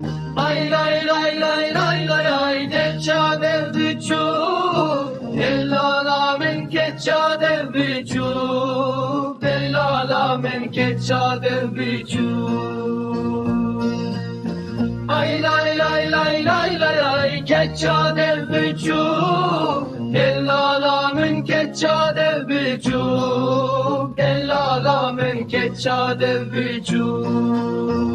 Ay lay lay lay lay lay ay decca del bichu Dellala men kecca del bichu Dellala men kecca del bichu Ay lay lay lay lay lay ay kecca del bichu Dellala men kecca del bichu Dellala men kecca del bichu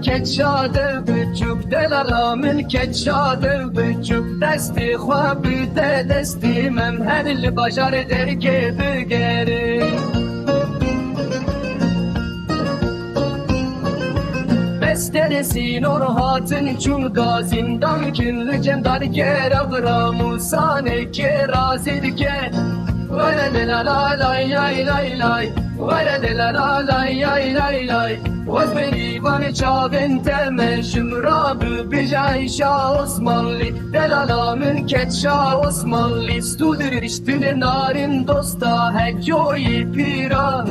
کچا دل بچوب دلارا من کچا دل بچوب دستی خواب بیده دستی من هر البشر در که بگره بسترسی نور هاتن چون گازیندان کن لجم دار که را موسانه که رازید که ولد لا لا لای لای لای ولد لا لا لای لای لای وزبری بان چاقن تمشم راب بجای شاه Osmanlı Delala mülket şah Osmanlı Studur iştin narin dosta hekyoyi piran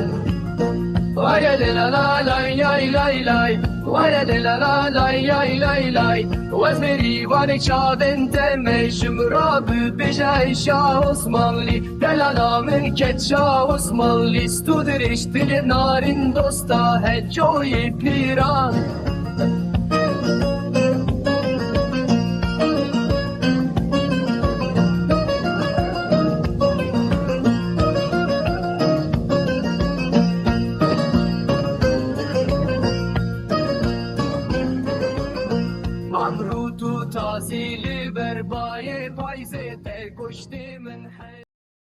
Vay la la lay lay lay lay Vay la la lay lay lay lay Vazmeri bani çaden temeşim Rabı bejay şah Osmanlı Delala mülket şah Osmanlı Studur iştin narin dosta hekyoyi piran Amrutu tazili berbaye payze te kuşti min